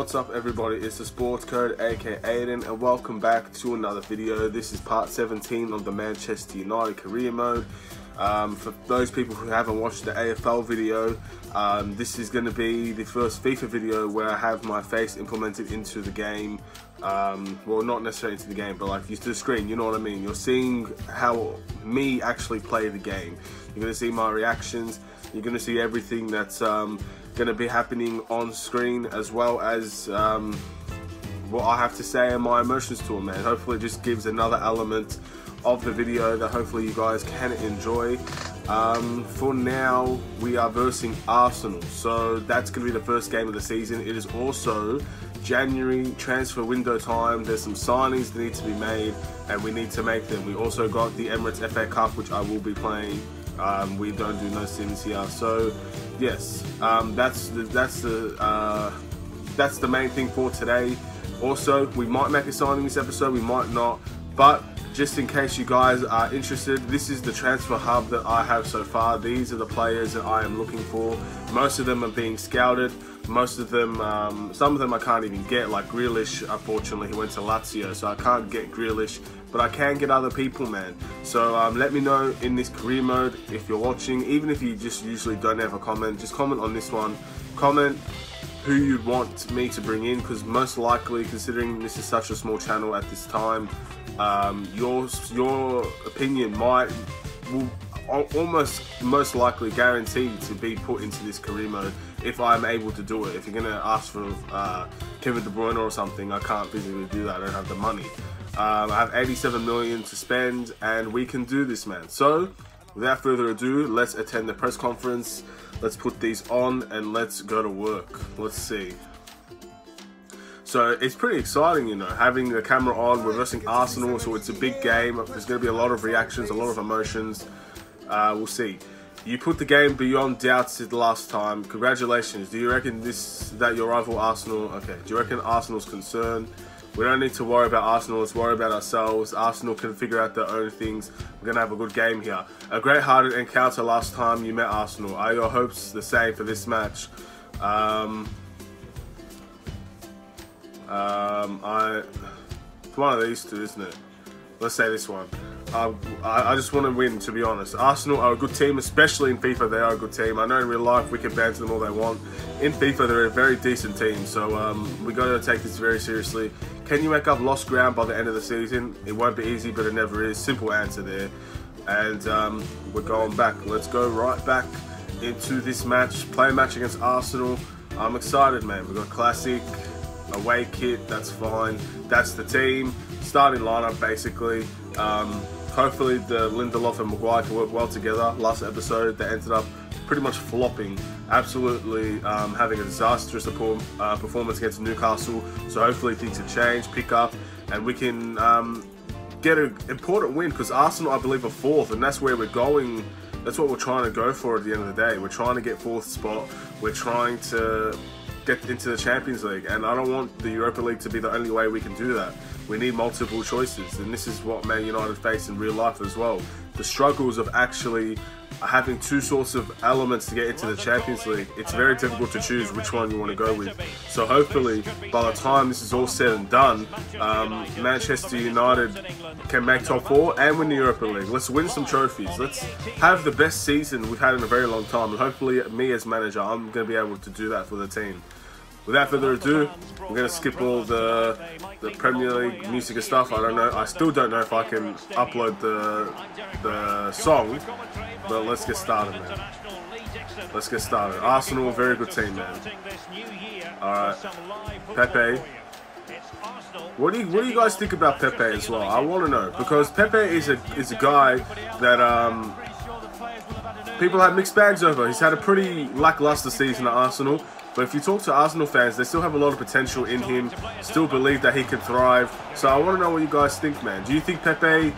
What's up everybody, it's the Sports Code aka Aiden, and welcome back to another video. This is part 17 of the Manchester United career mode. For those people who haven't watched the AFL video, this is going to be the first FIFA video where I have my face implemented into the game. Well, not necessarily into the game, but like to the screen, you know what I mean? You're seeing how me actually play the game. You're going to see my reactions, you're going to see everything that's going to be happening on screen, as well as what I have to say and my emotions to it, man. Hopefully it just gives another element of the video that hopefully you guys can enjoy. For now, we are versing Arsenal, so that's going to be the first game of the season. It is also January transfer window time. There's some signings that need to be made and we need to make them. We also got the Emirates FA Cup, which I will be playing. We don't do no sims here, so yes, that's the main thing for today. Also, we might make a signing this episode, we might not, but just in case you guys are interested, this is the transfer hub that I have so far. These are the players that I am looking for. Most of them are being scouted. Most of them, some of them I can't even get, like Grealish. Unfortunately, he went to Lazio, so I can't get Grealish, but I can get other people, man. So let me know in this career mode if you're watching. Even if you just usually don't have a comment, just comment on this one. Comment who you'd want me to bring in, because most likely, considering this is such a small channel at this time, your opinion will almost most likely guaranteed to be put into this career mode if I'm able to do it. If you're going to ask for Kevin De Bruyne or something, I can't physically do that. I don't have the money. I have 87 million to spend and we can do this, man. So without further ado, let's attend the press conference. Let's put these on and let's go to work. Let's see. So it's pretty exciting, you know, having the camera on. We're versing Arsenal, so it's a big game. There's going to be a lot of reactions, a lot of emotions. We'll see. You put the game beyond doubts the last time. Congratulations. Do you reckon that your rival Arsenal? Okay. Do you reckon Arsenal's concerned? We don't need to worry about Arsenal. Let's worry about ourselves. Arsenal can figure out their own things. We're going to have a good game here. A great-hearted encounter last time you met Arsenal. Are your hopes the same for this match? It's one of these two, isn't it? Let's say this one. I just want to win, to be honest. Arsenal are a good team, especially in FIFA. They are a good team. I know in real life we can banter them all they want. In FIFA, they're a very decent team, so we got to take this very seriously. Can you make up lost ground by the end of the season? It won't be easy, but it never is. Simple answer there. And we're going back. Let's go right back into this match. Play a match against Arsenal. I'm excited, man. We've got classic away kit. That's fine. That's the team. Starting lineup, basically. Hopefully the Lindelof and Maguire can work well together. Last episode they ended up pretty much flopping, absolutely having a disastrous performance against Newcastle. So hopefully things will change, pick up, and we can get an important win, because Arsenal I believe are 4th, and that's where we're going. That's what we're trying to go for at the end of the day. We're trying to get 4th spot. We're trying to get into the Champions League, and I don't want the Europa League to be the only way we can do that. We need multiple choices, and this is what Man United face in real life as well. The struggles of actually having two sorts of elements to get into the Champions League. It's very difficult to choose which one you want to go with. So hopefully, by the time this is all said and done, Manchester United can make top 4 and win the Europa League. Let's win some trophies. Let's have the best season we've had in a very long time. And hopefully, me as manager, I'm going to be able to do that for the team. Without further ado, we're going to skip all the Premier League music and stuff. I don't know. I still don't know if I can upload the song, but let's get started, man. Let's get started. Arsenal, a very good team, man. Alright. Pepe. What do you guys think about Pepe as well? I want to know, because Pepe is a guy that people have mixed bags over. He's had a pretty lackluster season at Arsenal. But if you talk to Arsenal fans, they still have a lot of potential in him, still believe that he can thrive. So I want to know what you guys think, man. Do you think Pepe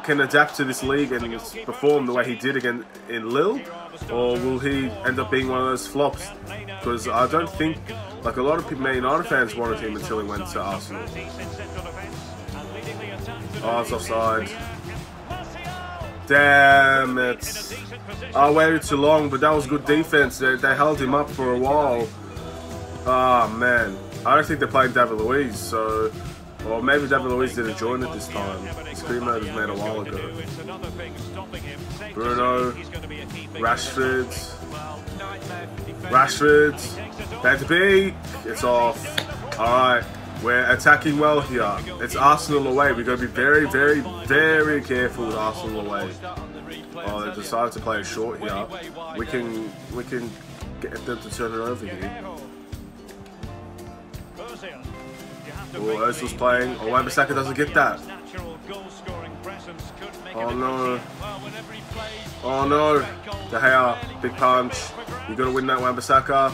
can adapt to this league and perform the way he did again in Lille? Or will he end up being one of those flops? Because I don't think, like a lot of Man United fans wanted him until he went to Arsenal. Oh, it's offside. Damn it. I waited too long, but that was good defense. They held him up for a while. Oh man, I don't think they're playing David Luiz, so... Or maybe David Luiz didn't join it this time. His CareerMode was made a while ago. Bruno, Rashford, Van de Beek, it's off. Alright, we're attacking well here. It's Arsenal away. We've got to be very, very, very careful with Arsenal away. Oh, they decided to play it short here. We can get them to turn it over here. Oh, Ozil's playing. Oh, Wan-Bissaka doesn't get that. Oh no. Oh no. De Gea, big punch. You gotta win that, Wan-Bissaka.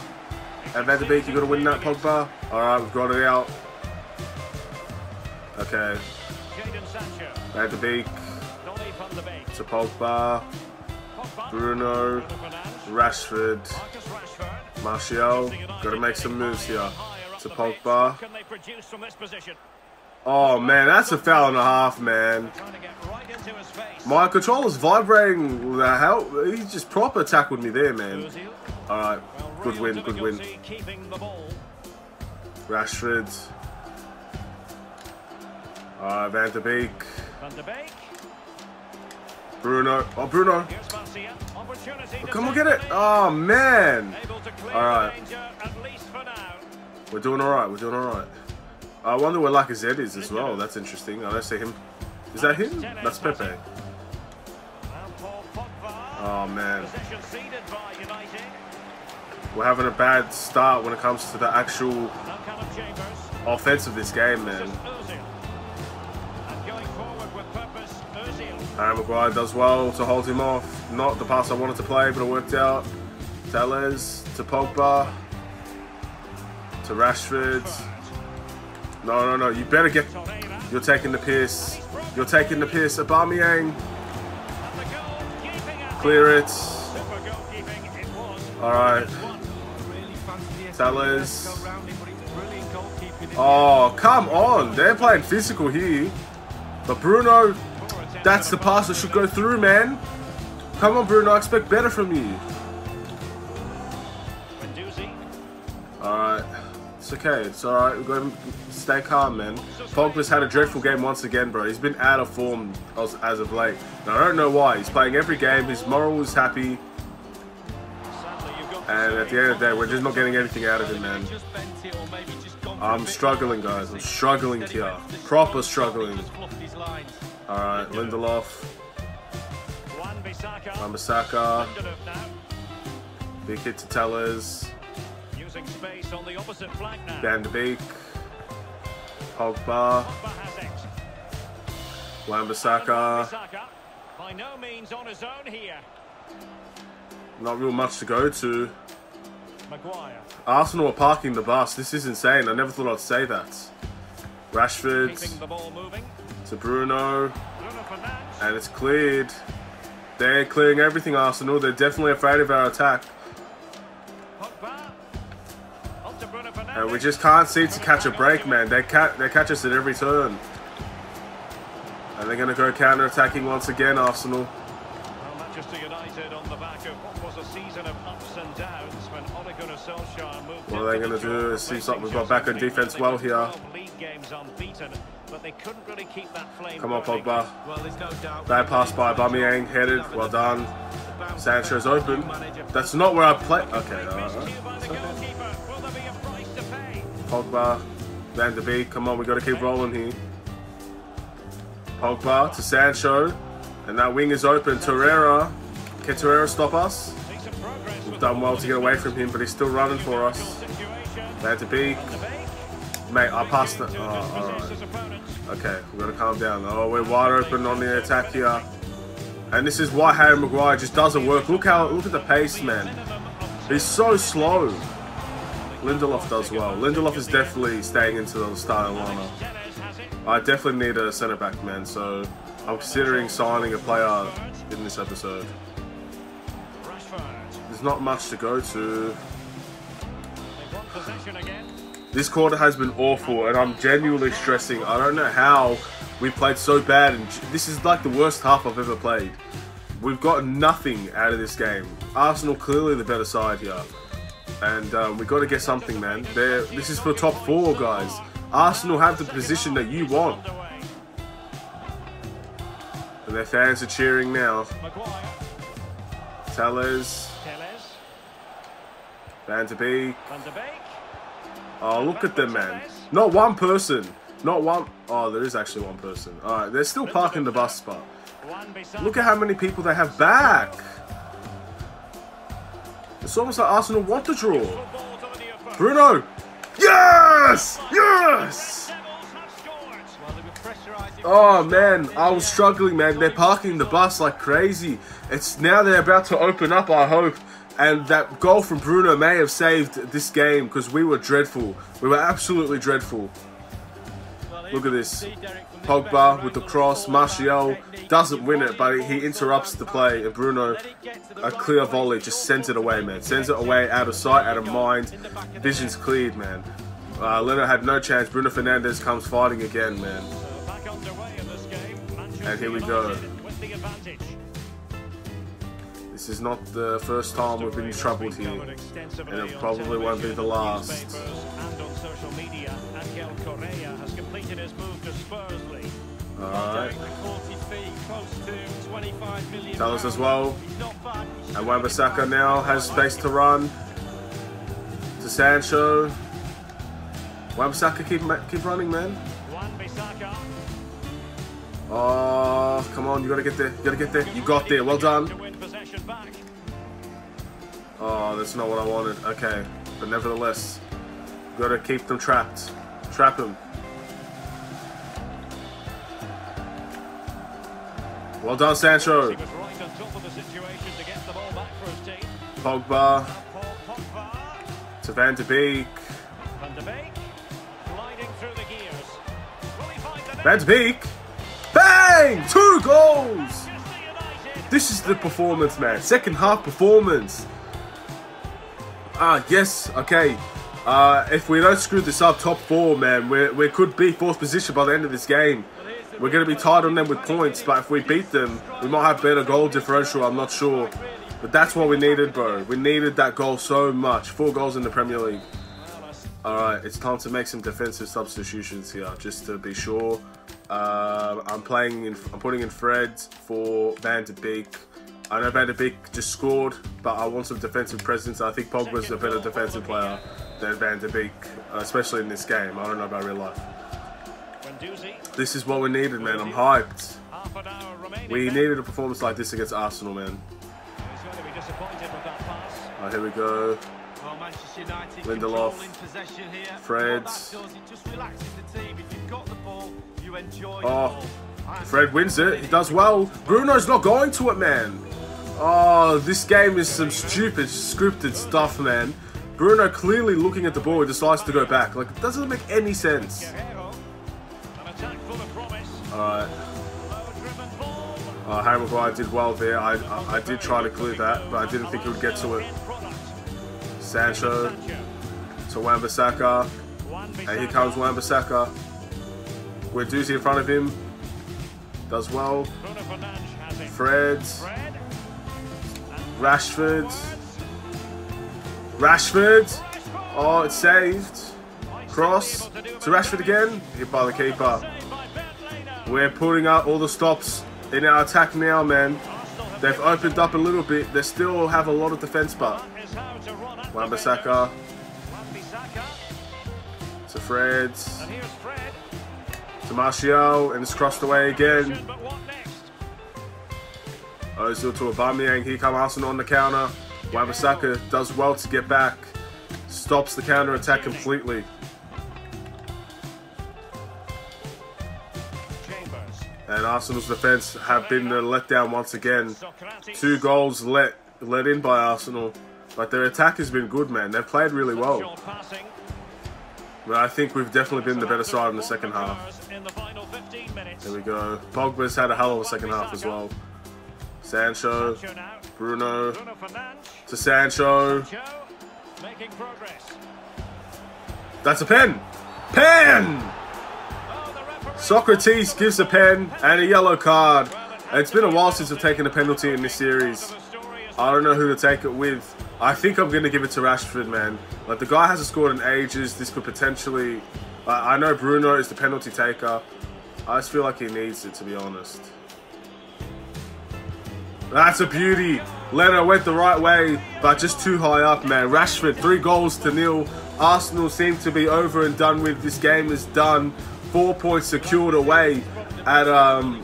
And Van de Beek, you gotta win that, Pogba. Alright, we've got it out. Okay. Van de Beek to Pogba. Bruno. Rashford. Martial. Gotta make some moves here. To Pogba. Oh man, that's a foul and a half, man. My controller's vibrating. The hell? He just proper tackled me there, man. Alright, good win, good win. Rashford. Alright, Van de Beek. Bruno. Oh, Bruno. Oh, come on, get it. Oh man. Alright. We're doing alright, we're doing alright. I wonder where Lacazette is as well. That's interesting. I don't see him. Is that him? That's Pepe. Oh man. We're having a bad start when it comes to the actual offense of this game, man. Harry Maguire does well to hold him off. Not the pass I wanted to play, but it worked out. Telles to Pogba. To Rashford. No. You better get... You're taking the piss. You're taking the piss. Aubameyang. Clear it. Alright. Telles. Oh, come on. They're playing physical here. But Bruno, that's the pass that should go through, man. Come on, Bruno. I expect better from you. Alright. It's okay. It's alright. We've got to stay calm, man. Pogba's had a dreadful game once again, bro. He's been out of form as of late. Now, I don't know why. He's playing every game. His moral is happy. And at the end of the day, we're just not getting anything out of him, man. I'm struggling, guys. I'm struggling here. Proper struggling. Alright, Lindelof. Wan-Bissaka. Big hit to Telles. Van de Beek. Pogba. Wan-Bissaka. By no means on his own here. Not real much to go to. Arsenal are parking the bus. This is insane. I never thought I'd say that. Rashford to Bruno. And it's cleared. They're clearing everything, Arsenal. They're definitely afraid of our attack. And we just can't seem to catch a break, man. They catch us at every turn. And they're going to go counter-attacking once again, Arsenal. What are they going to do? It seems like we've got back on defense well here. Come on, Pogba. Bad pass by Aubameyang, headed. Well done. Sancho's open. That's not where I play. Okay, alright. Pogba. Van de Beek. Come on, we got to keep rolling here. Pogba to Sancho. And that wing is open. Torreira. Can Torreira stop us? We've done well to get away from him, but he's still running for us. Van de Beek. Mate, I passed it. Oh, alright. Okay, we've got to calm down. Oh, we're wide open on the attack here. And this is why Harry Maguire just doesn't work. Look at the pace, man. He's so slow. Lindelof does well. Lindelof is definitely staying into the starting lineup. I definitely need a centre-back, man, so I'm considering signing a player in this episode. There's not much to go to. This quarter has been awful, and I'm genuinely stressing. I don't know how we played so bad, and this is like the worst half I've ever played. We've got nothing out of this game. Arsenal clearly the better side here. And we got to get something, man. This is for top 4, guys. Arsenal have the position that you want. And their fans are cheering now. Tellez. Van de Beek. Oh, look at them, man. Not one person. Not one. Oh, there is actually one person. Alright, they're still parking the bus spot. Look at how many people they have back. It's almost like Arsenal want to draw. Bruno. Yes! Yes! Oh, man. I was struggling, man. They're parking the bus like crazy. It's now they're about to open up, I hope. And that goal from Bruno may have saved this game because we were dreadful. We were absolutely dreadful. Look at this. Pogba with the cross. Martial doesn't win it, but he interrupts the play. And Bruno, a clear volley, just sends it away, man. Sends it away out of sight, out of mind. Vision's cleared, man. Leno had no chance. Bruno Fernandes comes fighting again, man. And here we go. This is not the first time we've been troubled here, and it probably won't be the last. Alright. Tellez as well. And Wan-Bissaka now has space to run. To Sancho. Wan-Bissaka keep running, man. Oh, come on, you gotta get there. You gotta get there. You got there. Well done. Oh, that's not what I wanted. Okay, but nevertheless, gotta keep them trapped. Trap them. Well done, Sancho. Pogba. To Van de Beek. Van de Beek. Bang! 2 goals! This is the performance, man. Second half performance. Yes, okay. If we don't screw this up, top 4, man, we could be 4th position by the end of this game. We're going to be tied on them with points, but if we beat them, we might have better goal differential, I'm not sure. But that's what we needed, bro. We needed that goal so much. 4 goals in the Premier League. Alright, it's time to make some defensive substitutions here, just to be sure. I'm putting in Fred for Van de Beek. I know Van de Beek just scored, but I want some defensive presence. I think Pogba's a better defensive player than Van de Beek, especially in this game. I don't know about real life. This is what we needed, man. I'm hyped. We needed a performance like this against Arsenal, man. Alright, here we go. Lindelof, Fred. Oh, Fred wins it. He does well. Bruno's not going to it, man. Oh, this game is some stupid scripted stuff, man. Bruno clearly looking at the ball and decides to go back. Like, it doesn't make any sense. Alright. Harry Maguire did well there. I did try to clear that, but I didn't think he would get to it. Sancho to Wan-Bissaka. And here comes Wan-Bissaka. Guendouzi in front of him. Does well. Fred. Rashford. Oh, it's saved. Cross to Rashford again. Hit by the keeper. We're putting out all the stops in our attack now, man. They've opened up a little bit. They still have a lot of defense, but Wan-Bissaka to Fred. To Martial, and it's crossed away again. Ozil to Aubameyang. Here come Arsenal on the counter. Wan-Bissaka does well to get back. Stops the counter attack completely. And Arsenal's defense have been let down once again. 2 goals let in by Arsenal. But their attack has been good, man. They've played really well. But I think we've definitely been the better side in the second half. There we go. Pogba's had a hell of a second half as well. Sancho. Bruno. To Sancho. That's a pen! Pen! Socrates gives a pen and a yellow card. It's been a while since we've taken a penalty in this series. I don't know who to take it with. I think I'm going to give it to Rashford, man. Like, the guy hasn't scored in ages. This could potentially... I know Bruno is the penalty taker. I just feel like he needs it, to be honest. That's a beauty. Leno went the right way, but just too high up, man. Rashford, 3-0. Arsenal seem to be over and done with. This game is done. 4 points secured away at the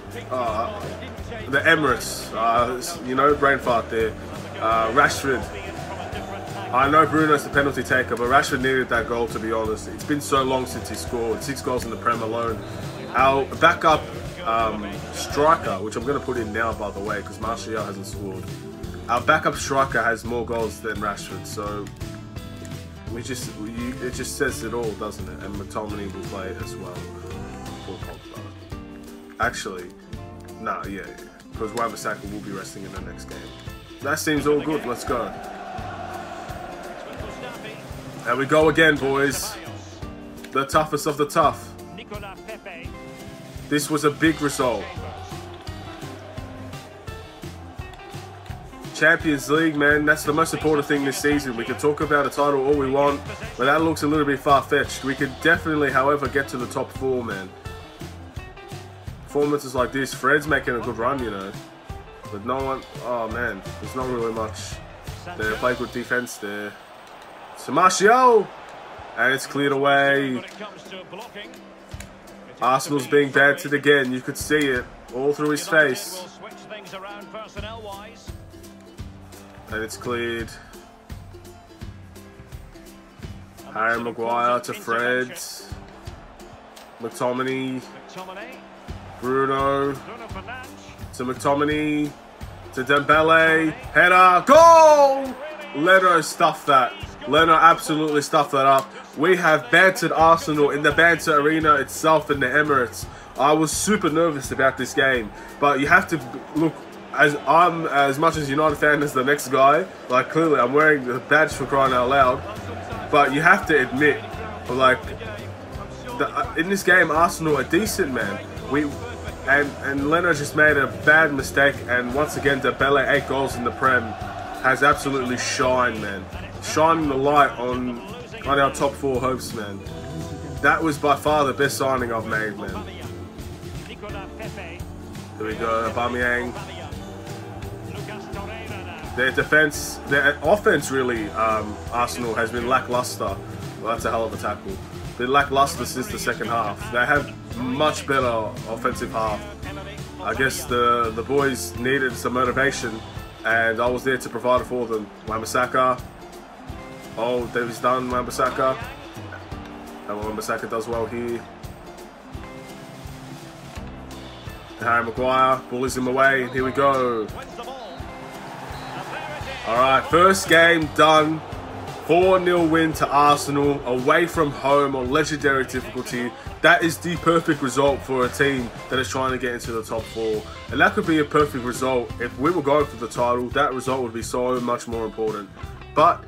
Emirates. You know, brain fart there. Rashford. I know Bruno's the penalty taker, but Rashford needed that goal, to be honest. It's been so long since he scored. 6 goals in the Prem alone. Our backup striker, which I'm going to put in now, by the way, because Martial hasn't scored. Our backup striker has more goals than Rashford, so it just says it all, doesn't it? And McTominay will play as well for Pogba. Actually, nah, yeah, because Wan-Bissaka will be resting in the next game. That seems all good. Let's go. There we go again, boys. The toughest of the tough. This was a big result. Champions League, man, that's the most important thing this season. We can talk about a title all we want, but that looks a little bit far-fetched. We could definitely, however, get to the top 4, man. Performances like this, Fred's making a good run, you know. But no one, oh man, there's not really much. They play good defense there. So Martial, and it's cleared away. Arsenal's being battered again. You could see it all through his face. And it's cleared. Harry Maguire to Fred. McTominay. Bruno. To McTominay. To Dembele. Header. Goal! Leno stuffed that. Leno absolutely stuffed that up. We have bantered Arsenal in the banter arena itself in the Emirates. I was super nervous about this game, but you have to look. As I'm as much as United fan as the next guy. Like, clearly, I'm wearing the badge for crying out loud. But you have to admit, like, in this game, Arsenal are decent, man. And Leno just made a bad mistake, and once again, Dembele, 8 goals in the Prem, has absolutely shined, man. Shining the light on our top 4 hopes, man. That was by far the best signing I've made, man. There we go, Aubameyang. Their defense, their offense, really, Arsenal has been lackluster. Well, that's a hell of a tackle. Been lackluster since the second half. They have much better offensive half. I guess the boys needed some motivation, and I was there to provide it for them. Wan-Bissaka. Oh, David's done, Wan-Bissaka. And Wan-Bissaka does well here. Harry Maguire bullies him away, and here we go. Alright, first game done. 4-0 win to Arsenal, away from home on legendary difficulty. That is the perfect result for a team that is trying to get into the top 4. And that could be a perfect result. If we were going for the title, that result would be so much more important. But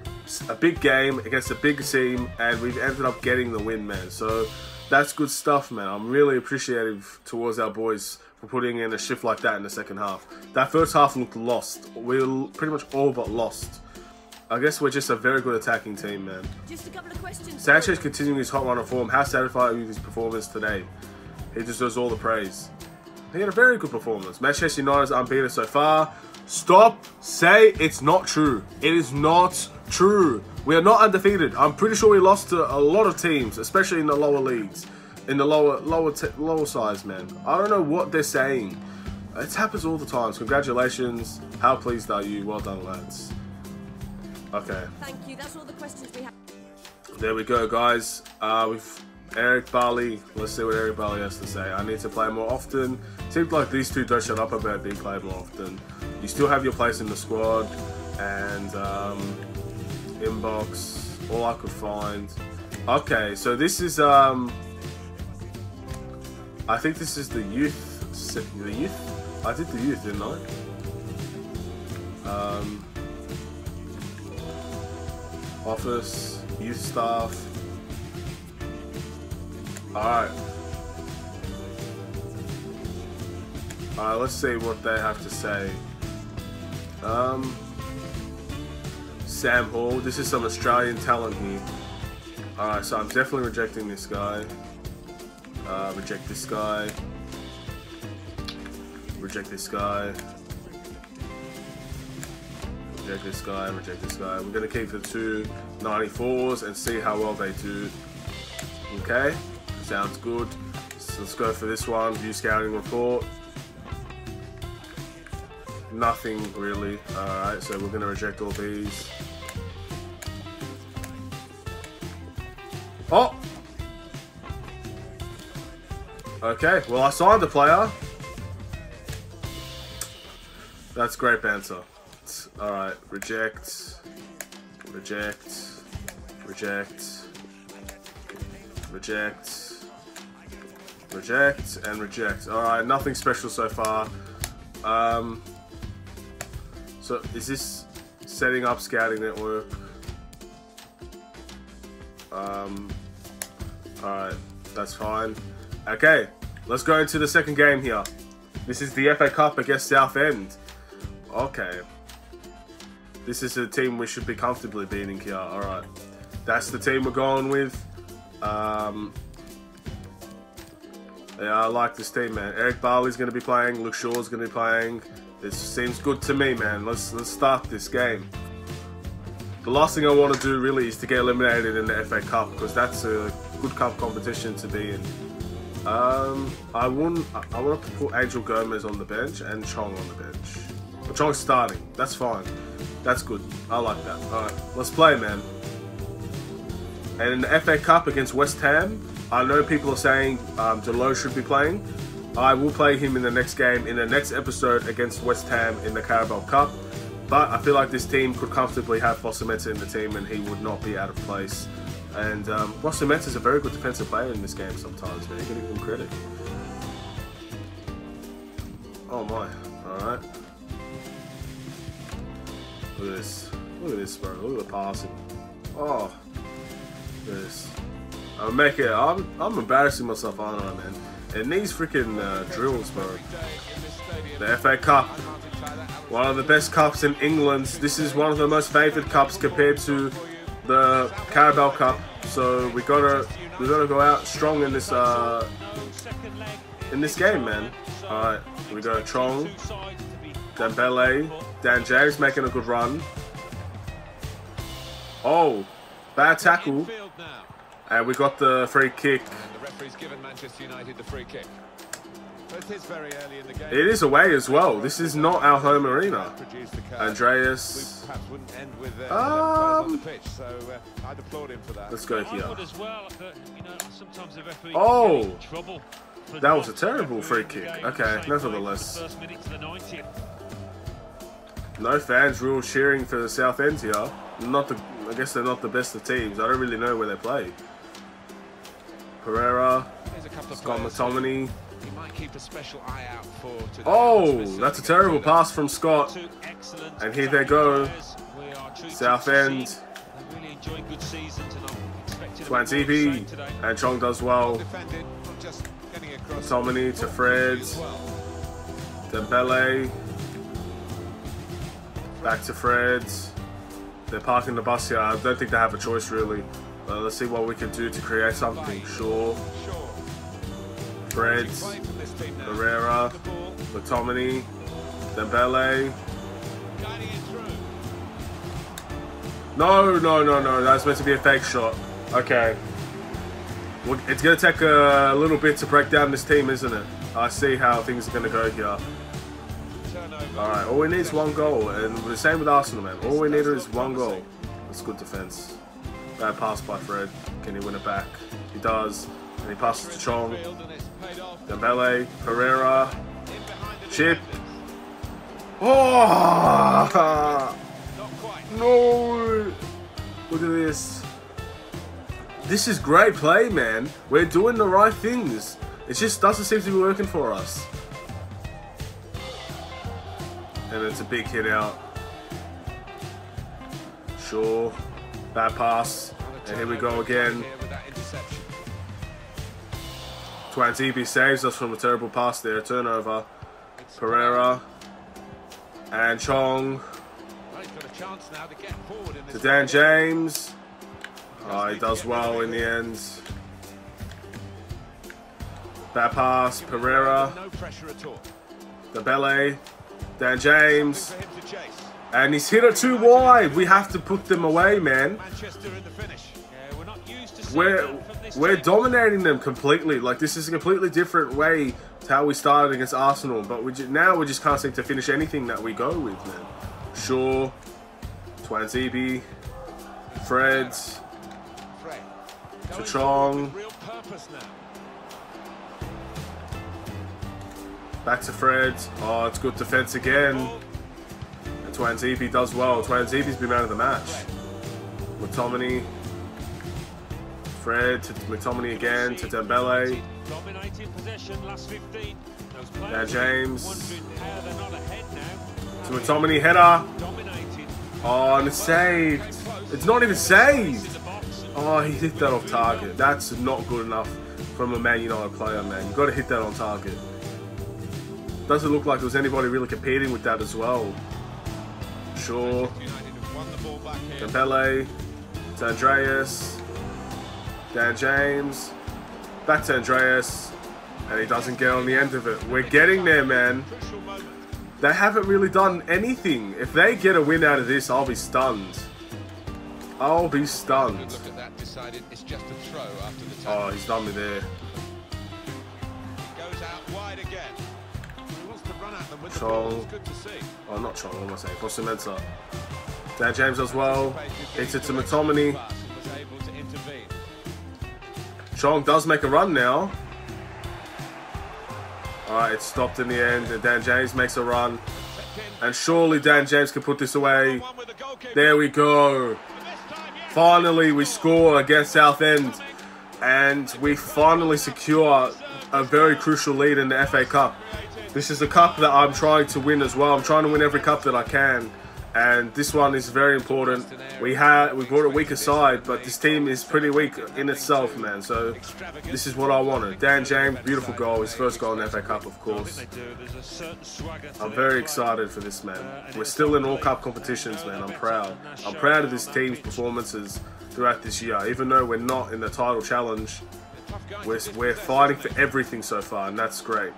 a big game against a big team, and we've ended up getting the win, man. So that's good stuff, man. I'm really appreciative towards our boys for putting in a shift like that in the second half. That first half looked lost. We were pretty much all but lost. I guess we're just a very good attacking team, man. Just a couple of questions. Sanchez continuing his hot run of form. How satisfied with his performance today? He deserves all the praise. He had a very good performance. Manchester United's unbeaten so far. Stop. Say it's not true. It is not true. We are not undefeated. I'm pretty sure we lost to a lot of teams, especially in the lower leagues. In the lower size, man. I don't know what they're saying. It happens all the time. Congratulations. How pleased are you? Well done, lads. Okay. Thank you. That's all the questions we have. There we go, guys. With Eric Barley. Let's see what Eric Barley has to say. I need to play more often. Seems like these two don't shut up about being played more often. You still have your place in the squad. And inbox. All I could find. Okay, so this is I think this is the youth. The youth? I did the youth, didn't I? Office, youth staff. Alright. Alright, let's see what they have to say. Sam Hall. This is some Australian talent here. Alright, so I'm definitely rejecting this guy. Reject this guy. Reject this guy. Reject this guy, reject this guy. We're going to keep the two 94s and see how well they do. Okay, sounds good. So let's go for this one. View scouting report. Nothing really. Alright, so we're going to reject all these. Oh! Okay, well I signed the player. That's great banter. Alright, reject, reject, reject, reject, reject, and reject. Alright, nothing special so far. So is this setting up scouting network? Alright, that's fine. Okay, let's go into the second game here. This is the FA Cup against Southend. Okay. This is a team we should be comfortably beating here. Alright. That's the team we're going with. Yeah, I like this team, man. Eric Barley's going to be playing. Luke Shaw's going to be playing. This seems good to me, man. Let's start this game. The last thing I want to do really is to get eliminated in the FA Cup, because that's a good cup competition to be in. I want to put Angel Gomez on the bench and Chong on the bench. But Chong's starting. That's fine. That's good. I like that. Alright, let's play, man. And in the FA Cup against West Ham, I know people are saying Delo should be playing. I will play him in the next game, in the next episode against West Ham in the Carabao Cup. But I feel like this team could comfortably have Fosameta in the team and he would not be out of place. And Fosameta is a very good defensive player in this game sometimes, man. You can give him credit. Oh my. Alright. Look at this. Look at this, bro. Look at the passing. Oh. Look at this. I'm embarrassing myself, aren't I, man? And these freaking drills, bro. The FA Cup. One of the best cups in England. This is one of the most favoured cups compared to the Carabao Cup. So we gotta go out strong in this game, man. Alright, we got Chong, Dembele, Dan James making a good run. Oh, bad tackle. And we got the free kick. The referee's given Manchester United the free kick. But it is very early in the game. It is away as well. This is not our home arena. Andreas. I'd applaud him for that. Let's go here. Oh, that was a terrible free kick. Okay, nevertheless. No fans really cheering for the Southend here. I guess they're not the best of teams. I don't really know where they play. Pereira, Scott McTominay. He might keep a special eye out for today. Oh, that's a terrible pass from Scott. And here they go. Southend. Twantipi. And Chong does well. McTominay to Fred. Dembele. Back to Fred. They're parking the bus here. I don't think they have a choice really. Let's see what we can do to create something. Shaw. Fred. Herrera. McTominay. Dembele. No. That's meant to be a fake shot. Okay. Well, it's going to take a little bit to break down this team, isn't it? I see how things are going to go here. Alright, all we need is one goal, and the same with Arsenal, man. All we need is one goal. That's good defense. Bad pass by Fred. Can he win it back? He does. And he passes to Chong. Dembele, Pereira, chip. Oh! No! Look at this. This is great play, man. We're doing the right things. It just doesn't seem to be working for us. And it's a big hit out. Sure. Bad pass. And here we go again. Twantipi saves us from a terrible pass there. Turnover. Pereira. And Chong. chance now to get forward in To this Dan James. Oh, he does well in the end. Bad pass, Pereira. No pressure at all. Dembele. Dan James. For him to chase. And he's hit it too wide. We have to put them away, man. Manchester in the finish. Yeah, we're not used to seeing that from this We're team. dominating them completely. Like, this is a completely different way to how we started against Arsenal. But now we just can't seem to finish anything that we go with, man. Shaw, Twanzebe, Fred, Fred. to Chong, Real purpose now. back to Fred. Oh, it's good defense again. And Twanzebe does well. Twanzebe's been man of the match. McTominay, Fred to McTominay again, to Dembele. Dominating possession last 15. Those Dan players James. wondering how they're not ahead now. To McTominay, header. Dominated. Oh, and it's saved. It's not even saved. In the box. Oh, he hit that off target. That's not good enough from a Man United player, man. You've got to hit that on target. Doesn't look like there was anybody really competing with that as well. Shaw, United have won the ball back here. Dembele, to Andreas, Dan James, back to Andreas, and he doesn't get on the end of it. We're getting there, man. Crucial moment. They haven't really done anything. If they get a win out of this, I'll be stunned. I'll be Good stunned. look at that. Decided it's just a throw after the Oh, tackle. he's done me there. Goes out wide again. He wants to run at them with the Chong. ball. It's good to see. Oh, not Chong, what am I saying? Fosu-Mensah. Dan James as well. Hits it to McTominay. Pass and was able to intervene. Chong does make a run now. Alright, it's stopped in the end, and Dan James makes a run. And surely Dan James can put this away. One with the goalkeeper. There we go. Finally, we score against Southend. And we finally secure a very crucial lead in the FA Cup. This is a cup that I'm trying to win as well. I'm trying to win every cup that I can. And this one is very important. We brought a weaker side, but this team is pretty weak in itself, man. So this is what I wanted. Dan James, beautiful goal. His first goal in the FA Cup, of course. They do. There's a certain swagger to I'm their very play. excited for this, man. We're still in all cup competitions, man. I'm proud. I'm proud of this team's performances throughout this year. Even though we're not in the title challenge, we're fighting for everything so far, and that's great.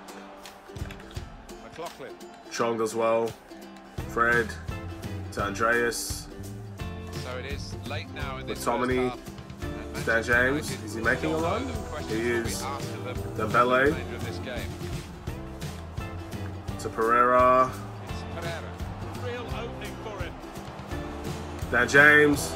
McLaughlin. Chong does well. Fred to Andreas. So it is late now in this McTominay. first half. Dan James. Is he making a run? He is. Dembele Pereira. to Pereira. Real opening for him. Dan James.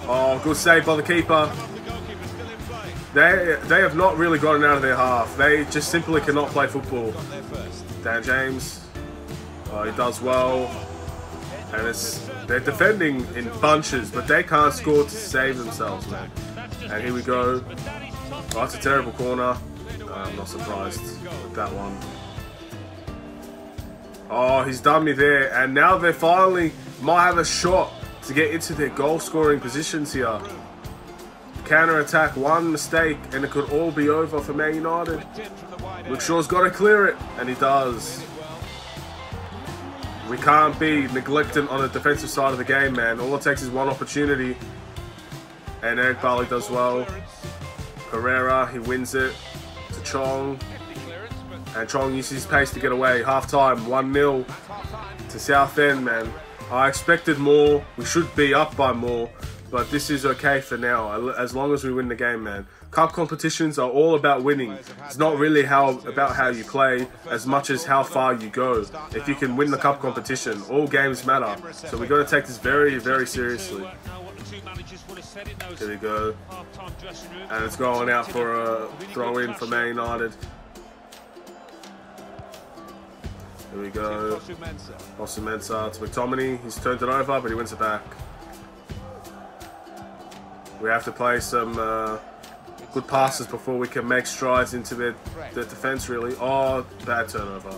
Oh, good save by the keeper. The goalkeeper still in play. They have not really gotten out of their half. They just simply cannot play football. Got there first. Dan James. Oh, he does well. And they're defending in bunches, but they can't score to save themselves, man. And here we go. Oh, that's a terrible corner. I'm not surprised with that one. Oh, he's done me there. And now they finally might have a shot to get into their goal-scoring positions here. Counter-attack, one mistake, and it could all be over for Man United. Luke Shaw's got to clear it, and he does. We can't be neglected on the defensive side of the game, man. All it takes is one opportunity. And Eric Barley does well. Pereira, he wins it to Chong. And Chong uses his pace to get away. Half-time, 1-0 to Southend, man. I expected more. We should be up by more. But this is okay for now, as long as we win the game, man. Cup competitions are all about winning. It's not really about how you play as much as how far you go. If you can win the cup competition, all games matter. So we've got to take this very, very seriously. Here we go. And it's going out for a throw-in for Man United. Here we go. Fosu-Mensah to McTominay. He's turned it over, but he wins it back. We have to play some good passes before we can make strides into their defense, really. Oh, bad turnover.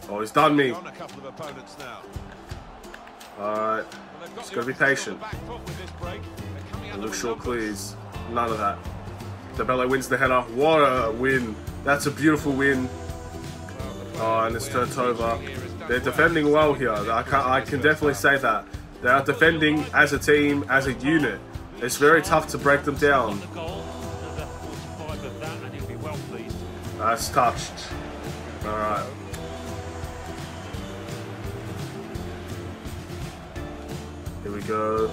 Oh, he's done me. Alright, just got to be patient. And Luke Shaw clears. None of that. Dembele wins the header. What a win. That's a beautiful win. Oh, and it's turned over. They're defending well here. I can definitely say that. They are defending as a team, as a unit. It's very tough to break them down. That's touched. Alright. Here we go.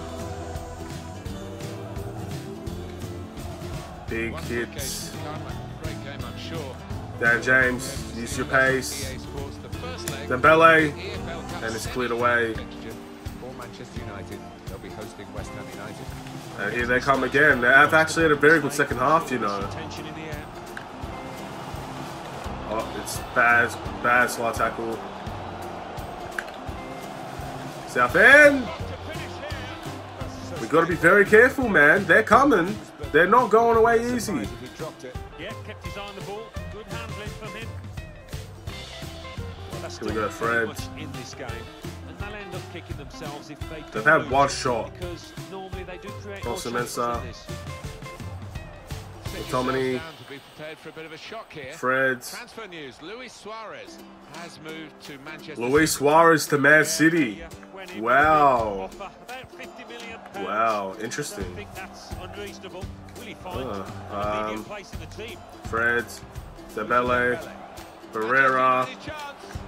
Big hits. Dan James, use your pace. Dembele, and it's cleared away. And here they come again. They've actually had a very good second half, you know. Oh, it's bad slide tackle. SouthEnd! We've got to be very careful, man. They're coming. They're not going away easy. Yeah, kept his eye on the ball. Good handling from him. Well, Here we go, Fred. In this game, and they'll end up kicking themselves if they They've had one shot. Because normally they do create Cross Mensa. McTominay. Fred. Transfer news. Luis Suarez has moved to Manchester. Luis Suarez to Man City. Wow. Wow, interesting. I think that's unreasonable. Will he find an immediate place in the team? Fred, Dembele, Pereira,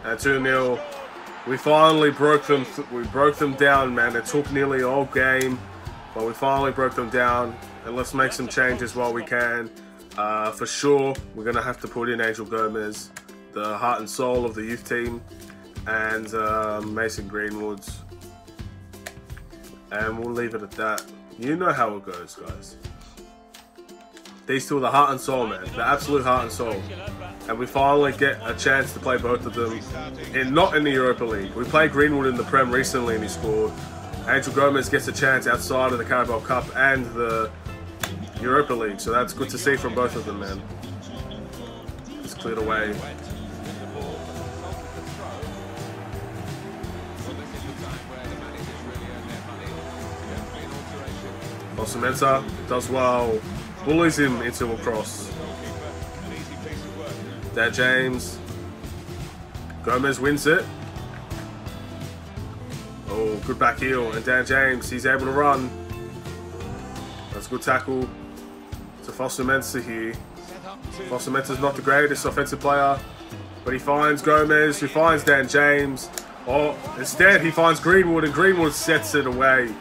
and 2-0. We finally broke them. We broke them down, man. It took nearly all game, but we finally broke them down. And let's make some changes while we can. For sure, we're gonna have to put in Angel Gomez, the heart and soul of the youth team, and Mason Greenwood. And we'll leave it at that. You know how it goes, guys. These two are the heart and soul, man. The absolute heart and soul. And we finally get a chance to play both of them, not in the Europa League. We played Greenwood in the Prem recently and he scored. Angel Gomez gets a chance outside of the Carabao Cup and the Europa League. So that's good to see from both of them, man. It's cleared away. Mensa does well, bullies him into a cross. Dan James, Gomez wins it. Oh, good back heel, and Dan James, he's able to run. That's a good tackle to Mensa here. Mensa's not the greatest offensive player, but he finds Gomez, who finds Dan James. Oh, instead he finds Greenwood, and Greenwood sets it away.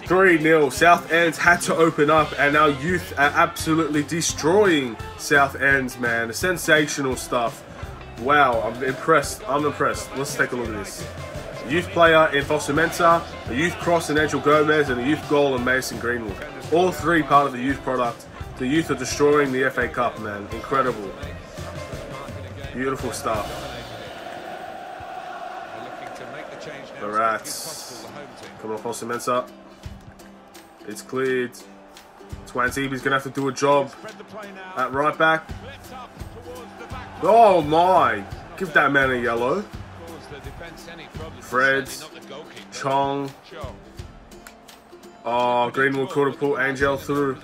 3-0. SouthEnd had to open up, and our youth are absolutely destroying SouthEnd, man. Sensational stuff. Wow, I'm impressed. I'm impressed. Let's take a look at this. A youth player in Mensa, a youth cross in Angel Gomez, and a youth goal in Mason Greenwood. All three part of the youth product. The youth are destroying the FA Cup, man. Incredible. Beautiful stuff. The Rats. Come on, Mensa. It's cleared. Twantibi's going to have to do a job at right back. Oh my! Give that man a yellow. Fred. Chong. Oh, Greenwood could have pulled Angel through.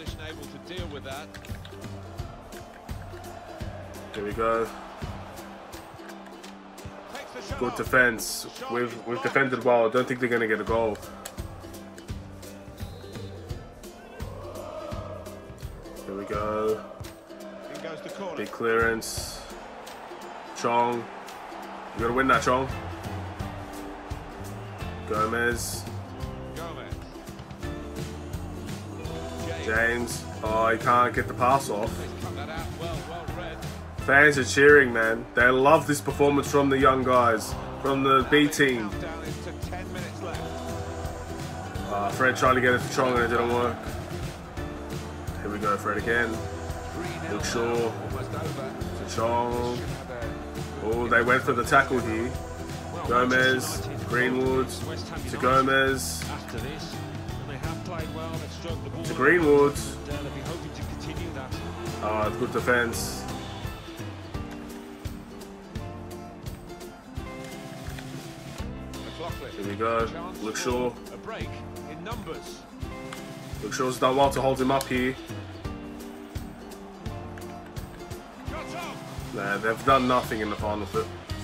There we go. Good defense. We've defended well. I don't think they're going to get a goal. Here we go. Big clearance. Chong. You gotta win that, Chong. Gomez. James. Oh, he can't get the pass off. Fans are cheering, man. They love this performance from the young guys, from the B team. Fred trying to get it to Chong and it didn't work. Here we go, Fred again. Look Shaw. To Chong. Oh, they went for the tackle here. Gomez. Greenwood. To Gomez. To Greenwood. Good defense. Here we go. Look Shaw. Look Shaw's done well to hold him up here. Nah, they've done nothing in the final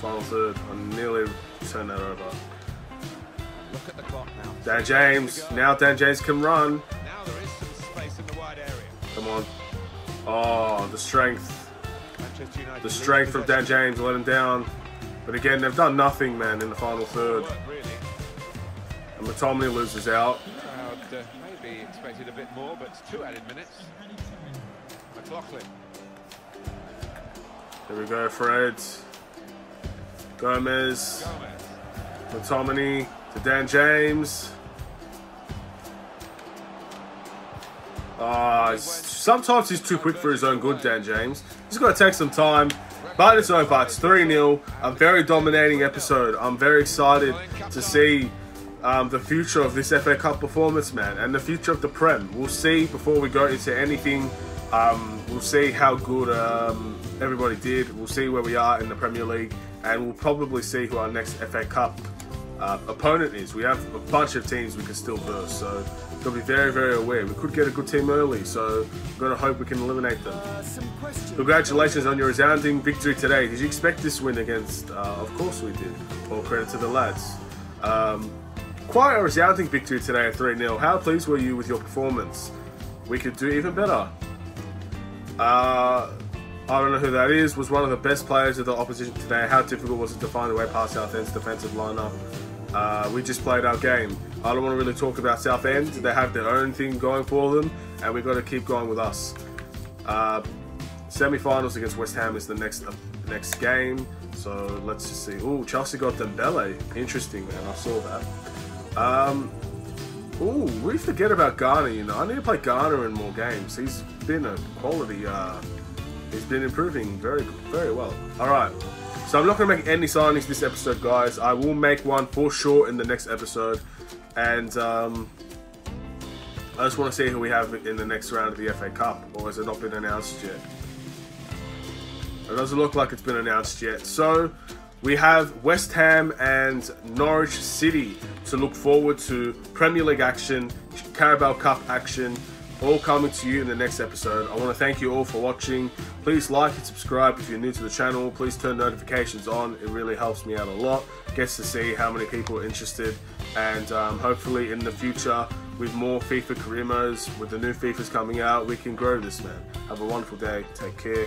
final third. I nearly turned that over. Look at the clock now. Dan James. Now Dan James can run. Now there is some space in the wide area. Come on. Oh, the strength. Manchester United The strength from Dan James let him down. But again, they've done nothing, man, in the final third. Really. And McTominay loses out. Crowd maybe expected a bit more, but it's 2 added minutes. McLaughlin. Here we go, Fred. Gomez. McTominay to Dan James. Sometimes he's too quick for his own good, Dan James. He's got to take some time. But it's over. It's 3-0. A very dominating episode. I'm very excited to see the future of this FA Cup performance, man, and the future of the Prem. We'll see before we go into anything. We'll see how good everybody did. We'll see where we are in the Premier League, and we'll probably see who our next FA Cup opponent is. We have a bunch of teams we can still verse, so got to be very, very aware. We could get a good team early, so we've got to hope we can eliminate them. Congratulations on your resounding victory today. Did you expect this win against? Of course we did. All credit to the lads. Quite a resounding victory today at 3-0. How pleased were you with your performance? We could do even better. I don't know who that is. Was one of the best players of the opposition today. How difficult was it to find a way past Southend's defensive lineup? We just played our game. I don't want to really talk about Southend. They have their own thing going for them, and we've got to keep going with us. Semi-finals against West Ham is the next game. So let's just see. Ooh, Chelsea got Dembele. Interesting, man. I saw that. Ooh, we forget about Garner, you know. I need to play Garner in more games. He's been a quality, he's been improving very, very well. Alright, so I'm not going to make any signings this episode, guys. I will make one for sure in the next episode. And I just want to see who we have in the next round of the FA Cup. Or has it not been announced yet? It doesn't look like it's been announced yet. So we have West Ham and Norwich City to look forward to. Premier League action, Carabao Cup action, all coming to you in the next episode. I want to thank you all for watching. Please like and subscribe if you're new to the channel. Please turn notifications on. It really helps me out a lot. Gets to see how many people are interested. And hopefully in the future, with more FIFA career modes, with the new FIFAs coming out, we can grow this, man. Have a wonderful day. Take care.